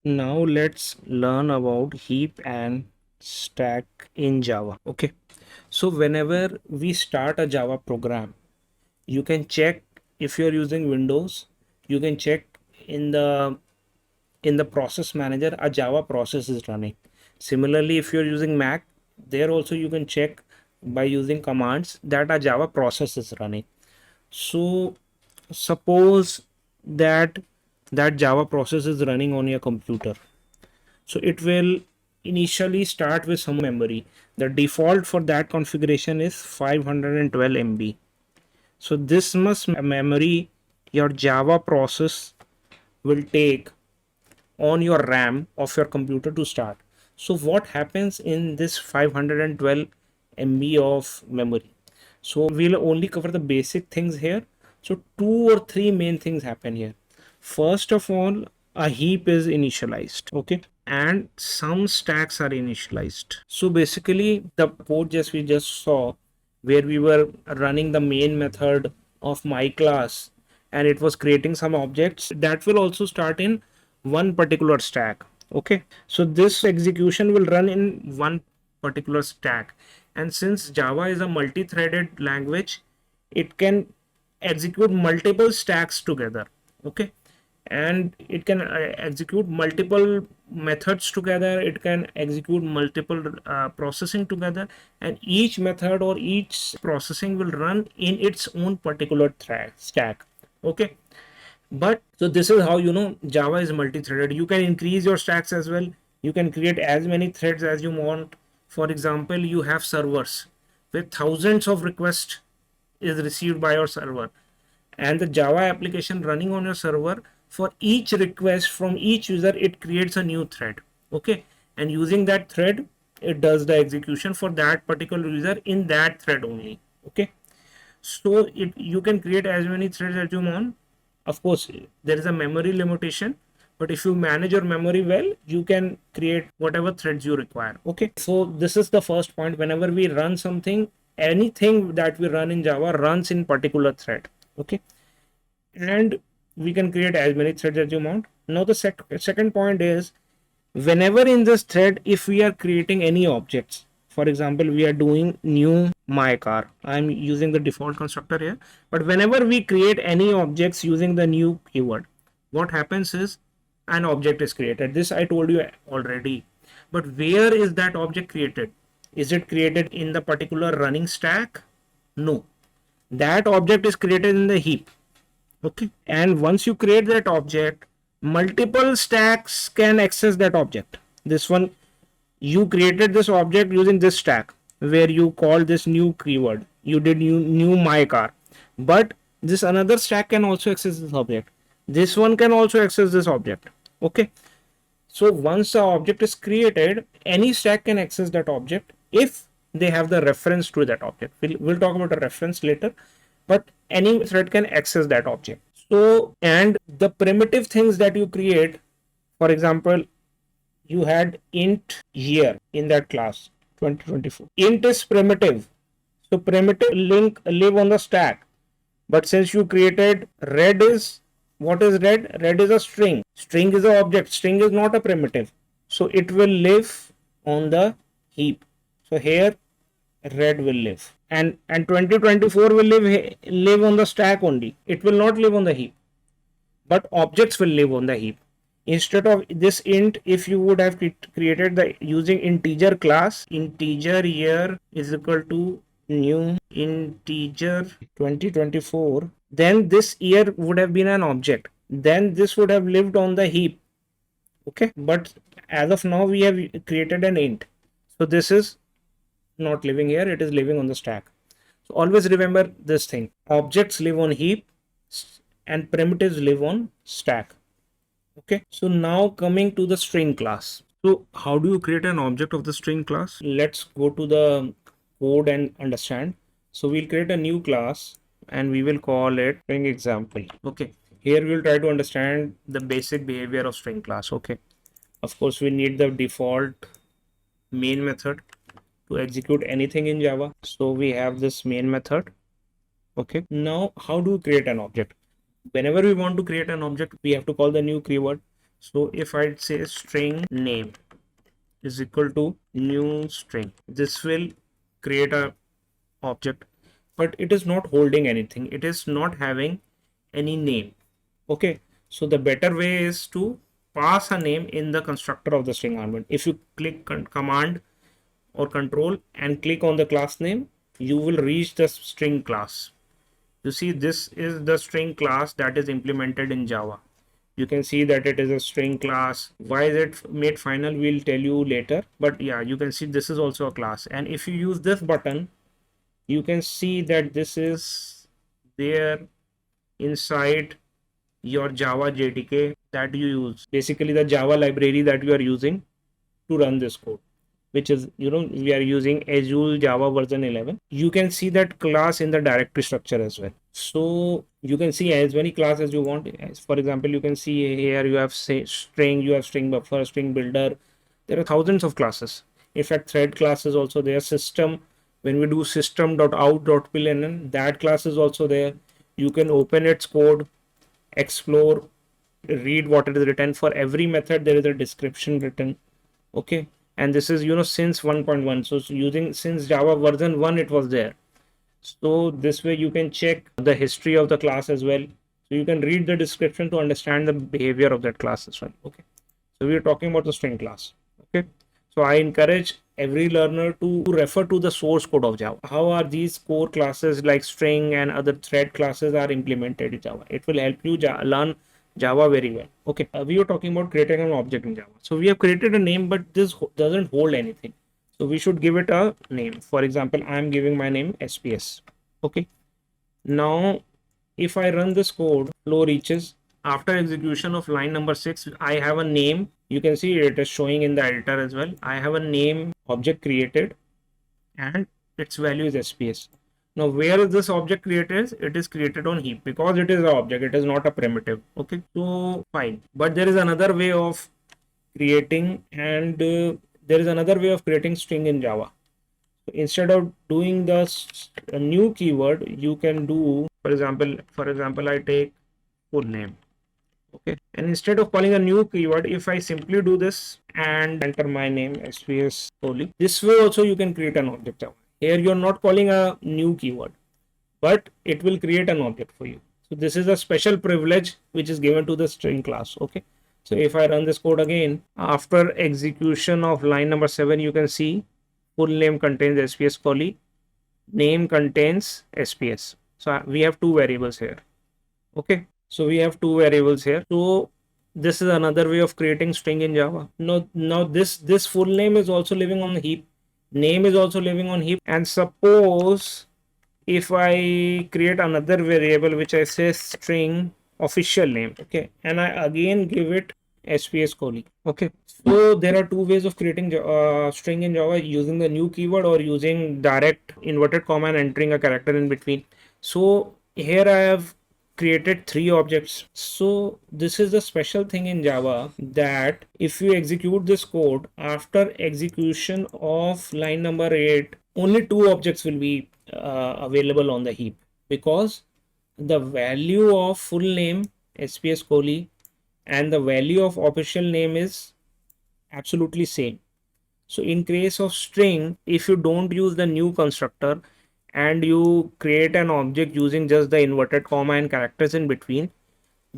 Now let's learn about heap and stack in Java. Okay, so whenever we start a Java program, you can check, if you're using Windows, you can check in the process manager a Java process is running. Similarly, if you're using Mac, there also you can check by using commands that a Java process is running. So suppose that Java process is running on your computer, so it will initially start with some memory. The default for that configuration is 512 MB. So this much memory your Java process will take on your RAM of your computer to start. So what happens in this 512 MB of memory? So we'll only cover the basic things here. So two or three main things happen here. First of all, a heap is initialized, okay, and some stacks are initialized. So basically the code just we just saw, where we were running the main method of my class and it was creating some objects, that will also start in one particular stack. Okay, so this execution will run in one particular stack, and since Java is a multi-threaded language, it can execute multiple stacks together. Okay, and it can execute multiple methods together, it can execute multiple processing together, and each method or each processing will run in its own particular stack. Okay, but so this is how Java is multi-threaded. You can increase your stacks as well. You can create as many threads as you want. For example, you have servers with thousands of requests is received by your server, and the Java application running on your server, for each request from each user it creates a new thread. Okay, and using that thread it does the execution for that particular user in that thread only. Okay, so you can create as many threads as you want. Of course there is a memory limitation, but if you manage your memory well, you can create whatever threads you require. Okay, so this is the first point. Whenever we run something, anything that we run in Java runs in particular thread. Okay, and we can create as many threads as you want. Now the second point is, whenever in this thread, if we are creating any objects, for example we are doing new my car, I'm using the default constructor here, but whenever we create any objects using the new keyword, what happens is an object is created. This I told you already, but where is that object created? Is it created in the particular running stack? No, that object is created in the heap. Okay, and once you create that object, multiple stacks can access that object. This one, you created this object using this stack where you call this new keyword, you did new my car, but this another stack can also access this object, this one can also access this object. Okay, so once the object is created, any stack can access that object if they have the reference to that object. We'll talk about a reference later, but any thread can access that object. So, and the primitive things that you create, for example, you had int year in that class 2024. Int is primitive. So primitive link live on the stack. But since you created red is, what is red? Red is a string. String is an object. String is not a primitive. So it will live on the heap. So here red will live. And 2024 will live on the stack only. It will not live on the heap. But objects will live on the heap. Instead of this int, if you would have created the using integer class, integer year is equal to new integer 2024, then this year would have been an object, then this would have lived on the heap. Okay, but as of now we have created an int, so this is not living here, it is living on the stack. So always remember this thing, objects live on heap and primitives live on stack. Okay, so now coming to the string class. So how do you create an object of the string class? Let's go to the code and understand. So we'll create a new class and we will call it string example. Okay, here we'll try to understand the basic behavior of string class. Okay, of course we need the default main method to execute anything in Java. So we have this main method. Okay, now how do you create an object? Whenever we want to create an object, we have to call the new keyword. So if I say string name is equal to new string, this will create a object, but it is not holding anything. It is not having any name. Okay. So the better way is to pass a name in the constructor of the string argument. If you click command or control and click on the class name, you will reach the string class. You see, this is the string class that is implemented in Java. You can see that it is a string class. Why is it made final? We'll tell you later. But yeah, you can see this is also a class. And if you use this button, you can see that this is there inside your Java JDK that you use. Basically, the Java library that you are using to run this code, which is, we are using Azure Java version 11. You can see that class in the directory structure as well. So you can see as many classes you want. For example, you can see here you have string, you have StringBuffer, StringBuilder. There are thousands of classes. In fact, thread class is also there. System, when we do system.out.println, that class is also there. You can open its code, explore, read what it is written. For every method there is a description written. Okay. And this is, since 1.1. So since Java version 1 it was there. So this way you can check the history of the class as well. So you can read the description to understand the behavior of that class as well. Okay. So we are talking about the string class. Okay. So I encourage every learner to refer to the source code of Java. How are these core classes like string and other thread classes are implemented in Java? It will help you learn Java very well. Okay. We were talking about creating an object in Java. So we have created a name, but this doesn't hold anything. So we should give it a name. For example, I am giving my name SPS. Okay. Now, if I run this code, flow reaches. After execution of line number 6, I have a name. You can see it is showing in the editor as well. I have a name object created and its value is SPS. Now, where is this object created? It is created on heap because it is an object. It is not a primitive. Okay. So fine. But there is another way of creating string in Java. So instead of doing a new keyword, you can do, for example, I take full name. Okay. And instead of calling a new keyword, if I simply do this and enter my name SPS only, this way also you can create an object. Here you are not calling a new keyword, but it will create an object for you. So this is a special privilege which is given to the string class. Okay. So if I run this code again, after execution of line number 7, you can see full name contains SPS colli, name contains SPS. So we have two variables here. Okay. So we have two variables here. So this is another way of creating string in Java. Now this full name is also living on the heap. Name is also living on heap. And suppose if I create another variable which I say string official name. Okay. And I again give it SPS colli. Okay. So there are two ways of creating string in Java, using the new keyword or using direct inverted comma and entering a character in between. So here I have created 3 objects. So this is the special thing in Java that if you execute this code, after execution of line number 8, only 2 objects will be available on the heap, because the value of full name SPS colli and the value of official name is absolutely same. So in case of string, if you don't use the new constructor and you create an object using just the inverted comma and characters in between,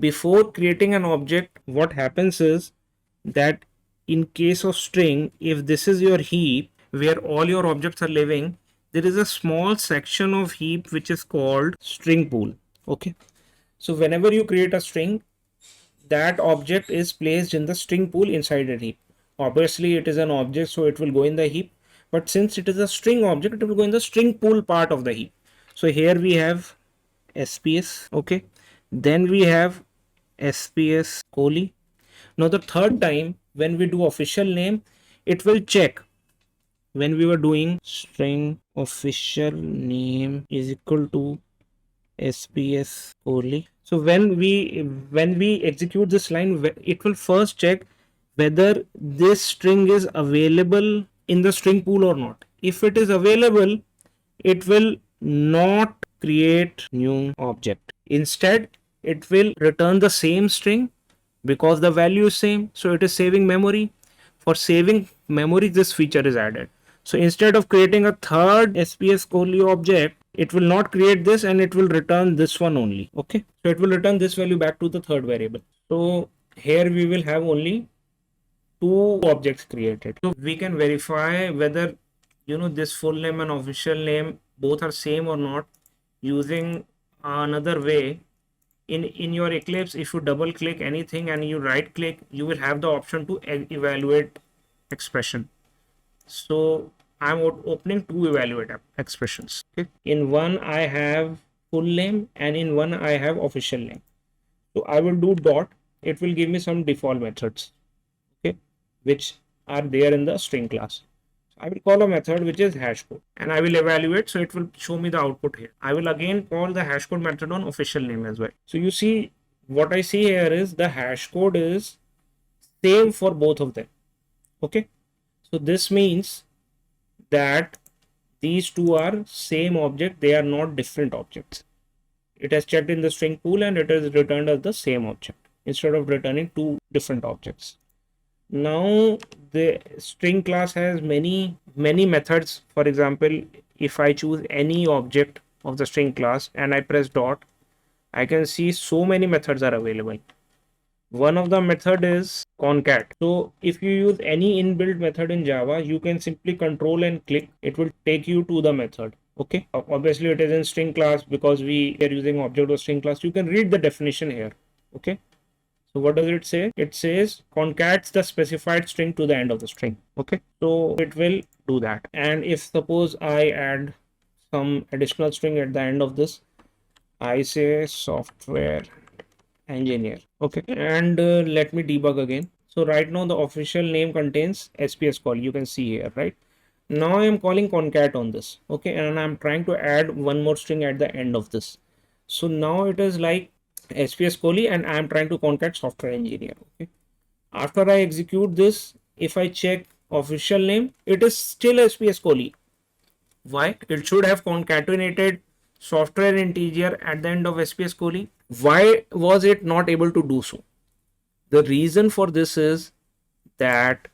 before creating an object, what happens is that in case of string, if this is your heap where all your objects are living, there is a small section of heap which is called string pool. Okay. So whenever you create a string, that object is placed in the string pool inside a heap. Obviously it is an object, so it will go in the heap. But since it is a string object, it will go in the string pool part of the heap. So here we have SPS. Okay. Then we have SPS colli. Now the third time when we do official name, it will check when we were doing string official name is equal to SPS colli. So when we execute this line, it will first check whether this string is available in the string pool or not. If it is available, it will not create new object. Instead, it will return the same string because the value is same, so it is saving memory. For saving memory, this feature is added. So instead of creating a third SPS Coley object, it will not create this and it will return this one only. Okay, so it will return this value back to the third variable. So here we will have only two objects created. So we can verify whether this full name and official name both are same or not using another way. In your Eclipse, if you double click anything and you right click, you will have the option to evaluate expression. So I'm opening two evaluate expressions. Okay, in one I have full name and in one I have official name. So I will do dot. It will give me some default methods, okay, which are there in the string class. I will call a method which is hashcode and I will evaluate. So it will show me the output here. I will again call the hashcode method on official name as well. So you see what I see here is the hashcode is same for both of them. Okay. So this means that these two are same object. They are not different objects. It has checked in the string pool and it is returned as the same object instead of returning two different objects. Now the string class has many methods. For example, if I choose any object of the string class and I press dot, I can see so many methods are available. One of the method is concat. So if you use any inbuilt method in Java, you can simply control and click. It will take you to the method. Okay, obviously it is in string class because we are using object of string class. You can read the definition here. Okay. So what does it say? It says concats the specified string to the end of the string. Okay, so it will do that. And if suppose I add some additional string at the end of this, I say software engineer. Okay, and let me debug again. So right now the official name contains SPS call. You can see here, right? Now I am calling concat on this. Okay, and I'm trying to add one more string at the end of this. So now it is like SPS Coley and I am trying to concat software engineer. Okay. After I execute this, if I check official name, it is still SPS Coley. Why? It should have concatenated software integer at the end of SPS Coley. Why was it not able to do so? The reason for this is that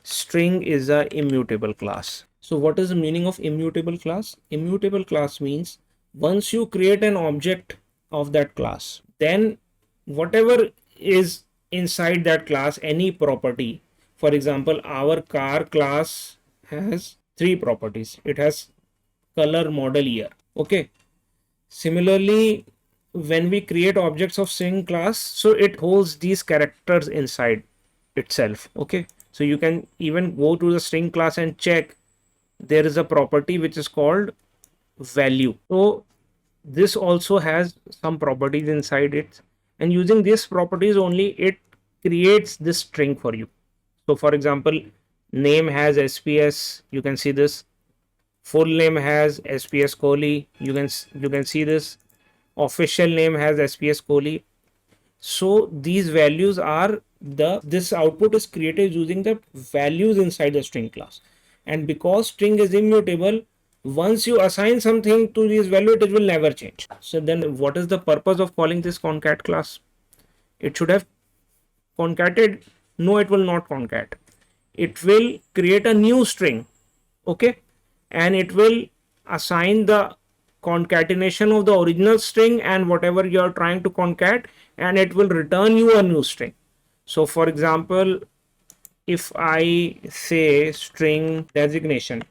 string is a immutable class. So what is the meaning of immutable class? Immutable class means once you create an object of that class, then whatever is inside that class, any property, for example, our car class has three properties. It has color, model, year. Okay. Similarly, when we create objects of string class, so it holds these characters inside itself. Okay. So you can even go to the string class and check there is a property which is called value. So this also has some properties inside it, and using these properties only it creates this string for you. So for example, name has SPS, you can see this. Full name has SPS Coley, you can see this. Official name has SPS Coley. So these values are this output is created using the values inside the string class, and because string is immutable, once you assign something to this value, it will never change. So then what is the purpose of calling this concat class? It should have concated. No, it will not concat. It will create a new string. Okay, and it will assign the concatenation of the original string and whatever you are trying to concat, and it will return you a new string. So for example, if I say string designation,